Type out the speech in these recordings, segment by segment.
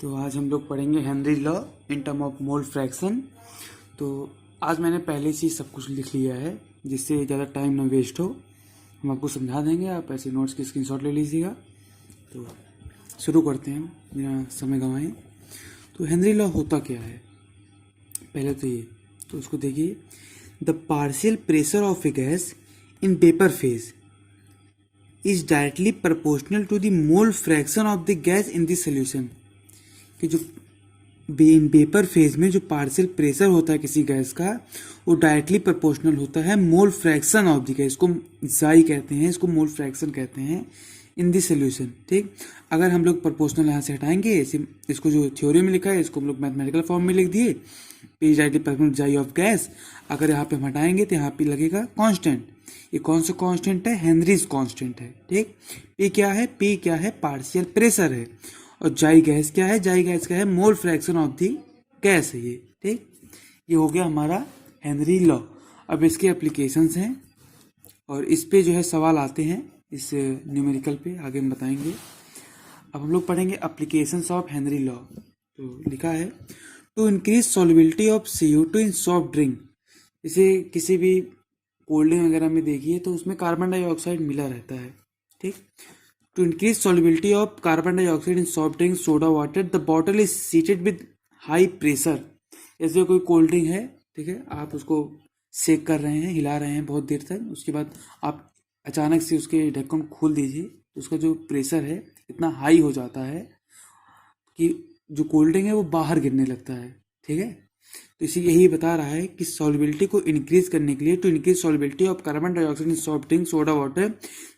तो आज हम लोग पढ़ेंगे Henry law in term of mole fraction. तो आज मैंने पहले से ही सब कुछ लिख लिया है जिससे ज़्यादा टाइम ना वेस्ट हो। हम आपको समझा देंगे, आप ऐसे नोट्स की स्क्रीनशॉट ले लीजिएगा। तो शुरू करते हैं बिना समय गंवाए। तो हेनरी लॉ होता क्या है, पहले तो ये, तो उसको देखिए। The partial pressure of a gas in vapour phase is directly proportional to the mole fraction of the gas in the solution. कि जो वेपर फेज में जो पार्शियल प्रेशर होता है किसी गैस का, वो डायरेक्टली प्रोपोर्शनल होता है मोल फ्रैक्शन ऑफ द गैस। इसको जाई कहते हैं, इसको मोल फ्रैक्शन कहते हैं इन दी सोल्यूशन। ठीक, अगर हम लोग प्रोपोर्शनल यहाँ से हटाएंगे, इसको जो थ्योरी में लिखा है इसको हम लोग मैथमेटिकल फॉर्म में लिख दिए, पी डायरेक्टली प्रोपोर्शनल जाई ऑफ गैस। अगर यहाँ पे हम हटाएंगे तो यहाँ पे लगेगा कांस्टेंट। ये कौन सा कांस्टेंट है? हेनरीज कांस्टेंट है। ठीक, पी क्या है? पी क्या है? पार्शियल प्रेशर है। और जाई गैस क्या है? जाई गैस क्या है? मोल फ्रैक्शन ऑफ दी गैस है ये। ठीक, ये हो गया हमारा हेनरी लॉ। अब इसके एप्लीकेशंस हैं और इस पे जो है सवाल आते हैं इस न्यूमेरिकल पे, आगे हम बताएंगे। अब हम लोग पढ़ेंगे एप्लीकेशंस ऑफ हेनरी लॉ। तो लिखा है to increase solubility of CO2 in soft drink. जैसे किसी भी कोल्ड ड्रिंक वगैरह में देखिए तो उसमें कार्बन डाइऑक्साइड मिला रहता है। ठीक, to increase solubility of carbon dioxide in soft drink soda water the bottle is seated with high pressure. जैसे कोई कोल्ड ड्रिंक है, ठीक है, आप उसको सेक कर रहे हैं, हिला रहे हैं बहुत देर तक, उसके बाद आप अचानक से उसके ढक्कन खोल दीजिए तो उसका जो प्रेशर है इतना हाई हो जाता है कि जो कोल्ड ड्रिंक है वो बाहर गिरने लगता है। ठीक है, तो इसी यही बता रहा है कि सॉल्युबिलिटी को इंक्रीज करने के लिए, to increase solubility of carbon dioxide in soft drink soda water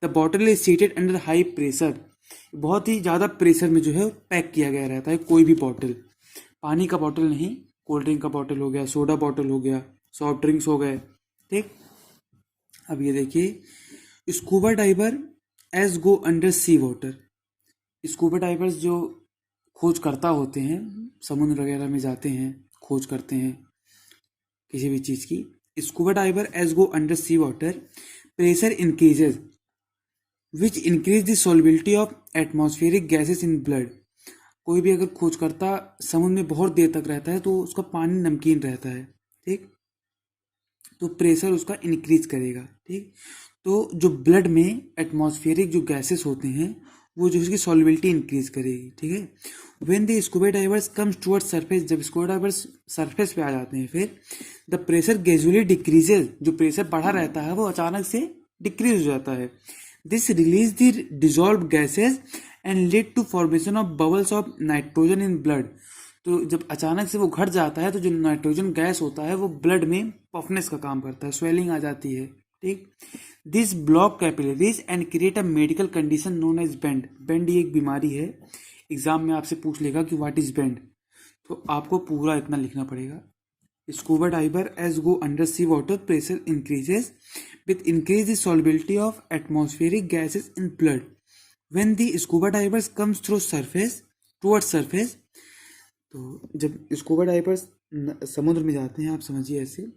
the bottle is seated under high pressure. बहुत ही ज़्यादा प्रेशर में जो है पैक किया गया रहता है कोई भी बॉटल। पानी का बॉटल नहीं, कोल्ड ड्रिंक का बॉटल हो गया, सोडा बॉटल हो गया, सॉफ्ट ड्रिंक्स हो गए। ठीक, अब ये देखिए, scuba diver as go under sea water. Scuba divers जो खोज करता होते हैं, समुद्र वगैरह में जाते हैं, खोज करते हैं किसी भी चीज़ की। Scuba diver as go under sea water pressure increases which increase the solubility of atmospheric gases in blood. कोई भी अगर खोजकर्ता समुद्र में बहुत देर तक रहता है तो उसका पानी नमकीन रहता है। ठीक, तो प्रेशर उसका इंक्रीज करेगा। ठीक, तो जो ब्लड में एटमॉस्फेरिक जो गैसेस होते हैं वो जो उसकी सॉल्युबिलिटी इंक्रीज करेगी। ठीक है, when the scuba divers comes toward surface, जब स्कूबा डाइवर्स सरफेस पे आ जाते हैं फिर द प्रेशर ग्रेजुअली डिक्रीजेज, जो प्रेशर बढ़ा रहता है वो अचानक से डिक्रीज हो जाता है। This release the dissolve gases and lead to formation of bubbles of nitrogen in blood. तो जब अचानक से वो घट जाता है तो जो नाइट्रोजन गैस होता है वो ब्लड में पफनेस का काम करता है, स्वेलिंग आ जाती है। ठीक, this block capillaries and create a medical condition known as bend. Bend ये एक बीमारी है, एग्जाम में आपसे पूछ लेगा कि व्हाट इज बेंड, तो आपको पूरा इतना लिखना पड़ेगा। Scuba diver as go under sea water pressure increases with increase the solubility of atmospheric gases in blood when the scuba divers comes through surface toward surface. तो जब स्कूबा डाइवर्स समुद्र में जाते हैं, आप समझिए ऐसे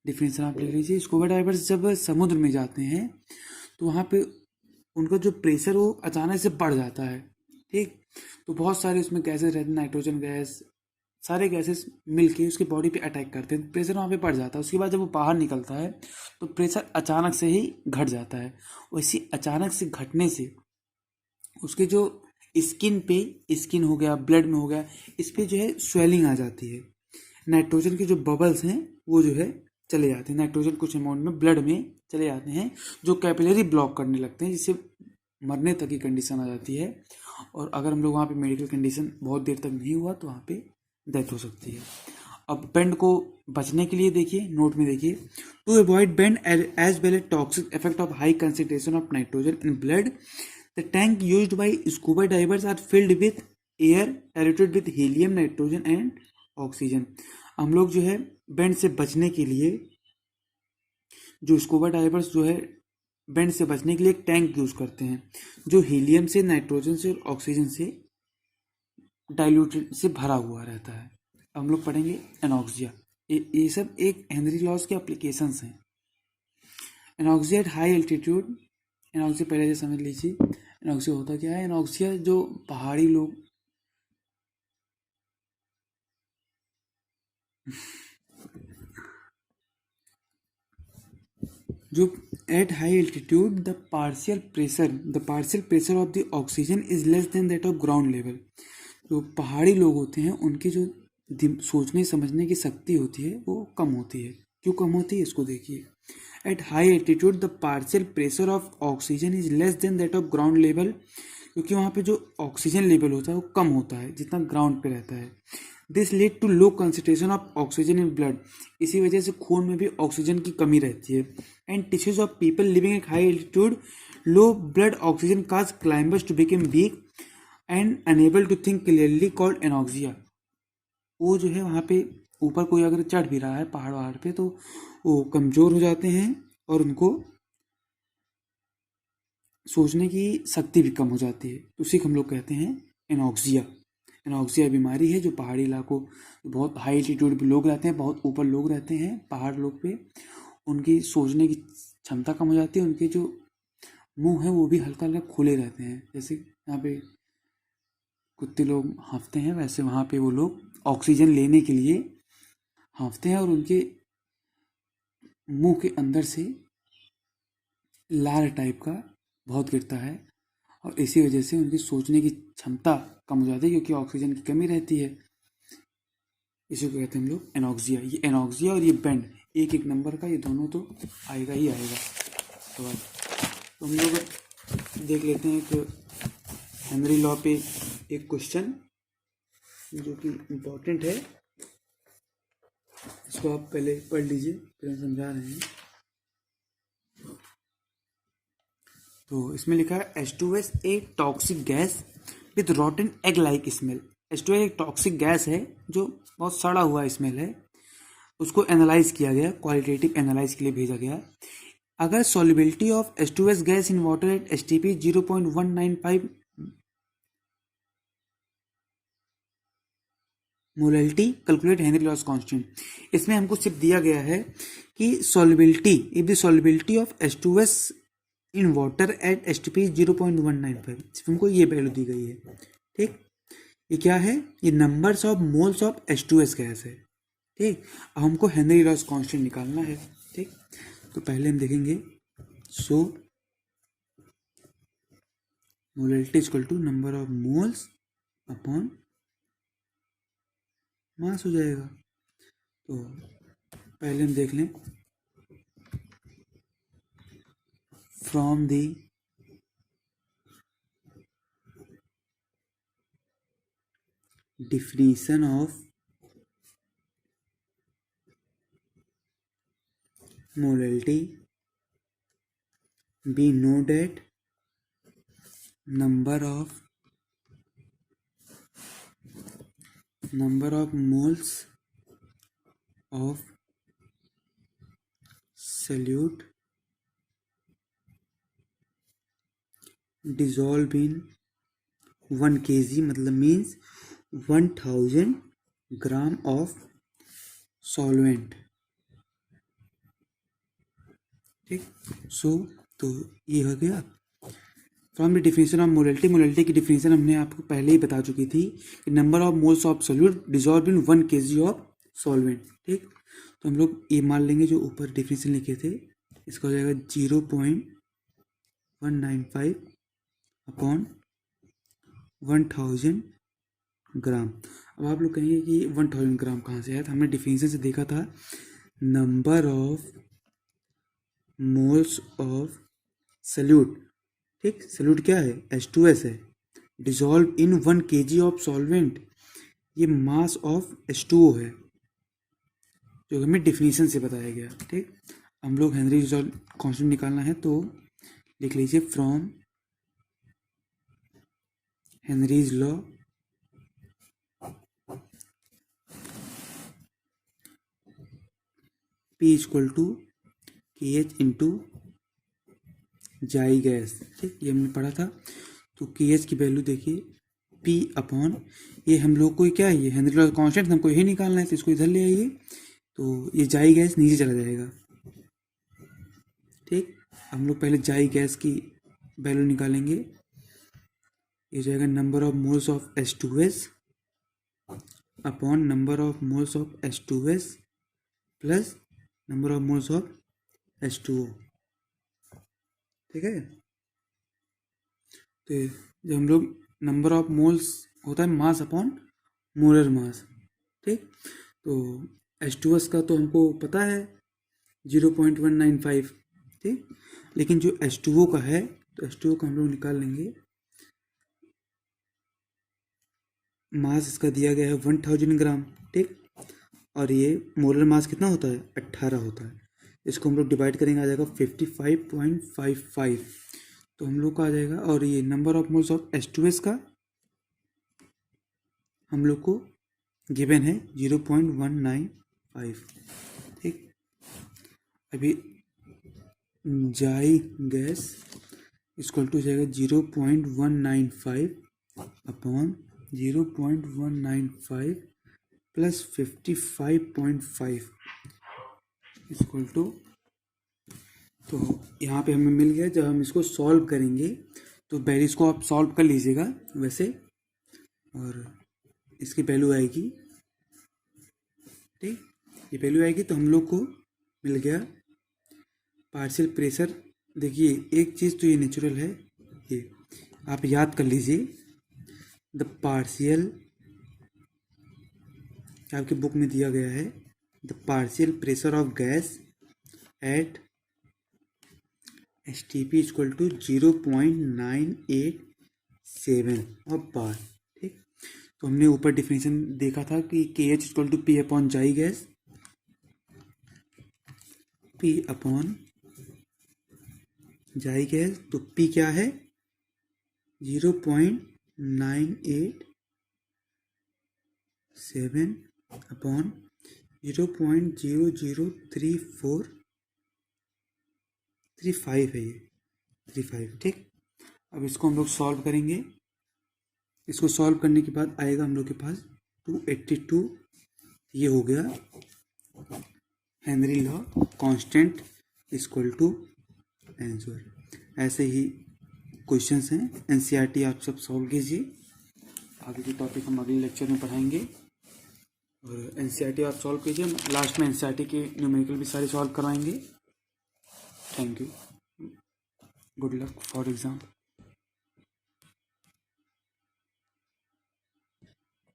डिफिनेशन आप लिख लीजिए। स्कूबा डाइवर्स जब समुद्र में जाते हैं तो वहाँ पे उनका जो प्रेशर वो अचानक से बढ़ जाता है। ठीक, तो बहुत सारे उसमें गैसेस रहते हैं, नाइट्रोजन गैस, सारे गैसेस मिलके उसकी बॉडी पे अटैक करते हैं, प्रेशर वहाँ पे बढ़ जाता है। उसके बाद जब वो बाहर निकलता है तो प्रेशर अचानक से ही घट जाता है। वैसे अचानक से घटने से उसके जो स्किन पे, स्किन हो गया, ब्लड में हो गया, इस पे जो है स्वेलिंग आ जाती है। नाइट्रोजन के जो बबल्स हैं वो जो है चले जाते हैं, नाइट्रोजन कुछ अमाउंट में ब्लड में चले जाते हैं जो कैपिलरी ब्लॉक करने लगते हैं, जिससे मरने तक की कंडीशन आ जाती है। और अगर हम लोग वहाँ पे मेडिकल कंडीशन बहुत देर तक नहीं हुआ तो वहाँ पे डेथ हो सकती है। अब बेंड को बचने के लिए देखिए, नोट में देखिए, to avoid bend as well as toxic effect of high concentration of nitrogen in blood the tank used by scuba divers are filled with air aerated with helium, nitrogen and oxygen. हम लोग जो है bend से बचने के लिए, जो scuba divers जो है बेंड से बचने के लिए एक टैंक यूज करते हैं जो हीलियम से, नाइट्रोजन से और ऑक्सीजन से डाइल्यूटेड से भरा हुआ रहता है। अब हम लोग पढ़ेंगे एनॉक्सिया। ये सब एक हेनरी लॉस के एप्लीकेशंस हैं। Anoxia eight high altitude, anoxia पहले से समझ लीजिए। एनॉक्सिया होता क्या है? एनॉक्सिया जो पहाड़ी लोग जो eight high altitude the partial pressure of the oxygen is less than that of ground level. जो पहाड़ी लोग होते हैं उनकी जो सोचने समझने की शक्ति होती है वो कम होती है। क्यों कम होती है इसको देखिए। Eight high altitude the partial pressure of oxygen is less than that of ground level, क्योंकि वहाँ पे जो ऑक्सीजन लेवल होता है वो कम होता है जितना ग्राउंड पे रहता है। This lead to low concentration of oxygen in blood, इसी वजह से खून में भी ऑक्सीजन की कमी रहती है। And tissues of people living at high altitude low blood oxygen cause climbers to become weak and unable to think clearly called anoxia. वो जो है वहाँ पे ऊपर कोई अगर चढ़ भी रहा है पहाड़ वहाड़ पे तो वो कमज़ोर हो जाते हैं और उनको सोचने की शक्ति भी कम हो जाती है। उसी को हम लोग कहते हैं एनॉक्सिया। एनॉक्सिया बीमारी है जो पहाड़ी इलाकों, बहुत हाई एल्टीट्यूड पे लोग रहते हैं, बहुत ऊपर लोग रहते हैं पहाड़ लोग पे, उनकी सोचने की क्षमता कम हो जाती है। उनके जो मुंह है वो भी हल्का हल्का खुले रहते हैं, जैसे यहाँ पे कुत्ते लोग हाँफते हैं वैसे वहाँ पे वो लोग ऑक्सीजन लेने के लिए हाँफते हैं और उनके मुंह के अंदर से लार टाइप का बहुत गिरता है और इसी वजह से उनकी सोचने की क्षमता कम हो जाती है क्योंकि ऑक्सीजन की कमी रहती है। इसी को कहते हैं हम लोग एनॉक्सिया। ये एनॉक्सिया और ये बेंड एक एक नंबर का, ये दोनों तो आएगा ही आएगा। तो हम लोग देख लेते हैं कि हेनरी लॉ पे एक क्वेश्चन जो कि इम्पोर्टेंट है, इसको आप पहले पढ़ लीजिए फिर हम समझा रहे हैं। तो इसमें लिखा है H2S एक toxic gas with रॉटन egg like smell. H2S एक टॉक्सिक गैस है जो बहुत सड़ा हुआ स्मेल है। उसको एनालाइज किया गया, क्वालिटेटिव एनालाइज के लिए भेजा गया। अगर solubility of H2S gas in water at STP 0.195 molality calculate Henry loss constant. इसमें हमको सिर्फ दिया गया है कि solubility, if the solubility of H2S in water at STP 0.195, सिर्फ हमको ये वैल्यू दी गई है। ठीक, ये क्या है, ये numbers of moles of H2S gas है। ठीक, अब हमको हेनरी लॉस कांस्टेंट निकालना है। ठीक, तो पहले हम देखेंगे so molality equal to number of moles upon mass हो जाएगा। तो पहले हम देख लें from the definition of molality, we know that number of moles of solute dissolved in 1 kg मतलब मीन्स 1000 ग्राम ऑफ सॉल्वेंट। ठीक, सो तो ये हो गया from the definition of molality. Molality की डिफिनेशन हमने आपको पहले ही बता चुकी थी कि number of moles of solute dissolve in 1 kg of solvent. ठीक, तो हम लोग ये मान लेंगे जो ऊपर डिफिनेशन लिखे थे, इसका हो जाएगा 0.195 अपॉन 1000 ग्राम। अब आप लोग कहेंगे कि 1000 ग्राम कहाँ से आया, तो हमने डिफिनेशन से देखा था number of moles of solute. ठीक, सल्यूट क्या है, H2S है, dissolve in 1 kg of solvent, ये मास ऑफ H2O है जो हमें डिफिनीशन से बताया गया। ठीक, हम लोग हेनरी कांस्टेंट निकालना है तो लिख लीजिए from Henry's law P equal to KH into जाई गैस। ठीक, ये हमने पढ़ा था। तो KH की वैल्यू देखिए P अपॉन, ये हम लोग को क्या है, ये हेनरी लॉस कांस्टेंट हमको यही निकालना है, तो इसको इधर ले आइए तो ये जाई गैस नीचे चला जाएगा। ठीक, हम लोग पहले जाई गैस की वैल्यू निकालेंगे, ये जाएगा number of moles of H2S upon number of moles of H2S plus number of moles of H2O। ठीक है, तो जब हम लोग नंबर ऑफ मोल्स होता है मास अपॉन मोलर मास। ठीक, तो H2S का तो हमको पता है 0.195। ठीक, लेकिन जो H2O का है तो H2O का हम लोग निकाल लेंगे। मास इसका दिया गया है 1000 ग्राम। ठीक, और ये मोलर मास कितना होता है 18 होता है। इसको हम लोग डिवाइड करेंगे, आ जाएगा 55.55। तो हम लोग का आ जाएगा, और ये number of moles of H2S का हम लोग को गिवन है 0.195। ठीक, अभी जाई गैस इक्वल टू जाएगा 0.195 अपॉन 0.195 प्लस 55.5 इक्वल टू, तो यहाँ पे हमें मिल गया। जब हम इसको सॉल्व करेंगे तो पहले इसको आप सॉल्व कर लीजिएगा वैसे, और इसकी वैल्यू आएगी। ठीक, ये वैल्यू आएगी तो हम लोग को मिल गया पार्शियल प्रेशर। देखिए एक चीज़ तो ये नेचुरल है, ये आप याद कर लीजिए, द पार्शियल, आपकी बुक में दिया गया है, the partial pressure of gas at STP equal to 0.987 of bar. ठीक, तो हमने ऊपर डिफिनेशन देखा था कि KH equal to P upon जाई गैस, P अपॉन जाई गैस, तो P क्या है 0.987 अपॉन 0.003435 है ये 35। ठीक, अब इसको हम लोग सॉल्व करेंगे। इसको सॉल्व करने के बाद आएगा हम लोग के पास 282। ये हो गया Henry law constant equal to answer. ऐसे ही क्वेश्चंस हैं, NCERT आप सब सॉल्व कीजिए। आगे के टॉपिक हम अगले लेक्चर में पढ़ाएंगे, और NCERT आप सॉल्व कीजिए। लास्ट में NCERT के न्यूमेरिकल भी सारे सॉल्व करवाएंगे। Thank you, good luck for exam.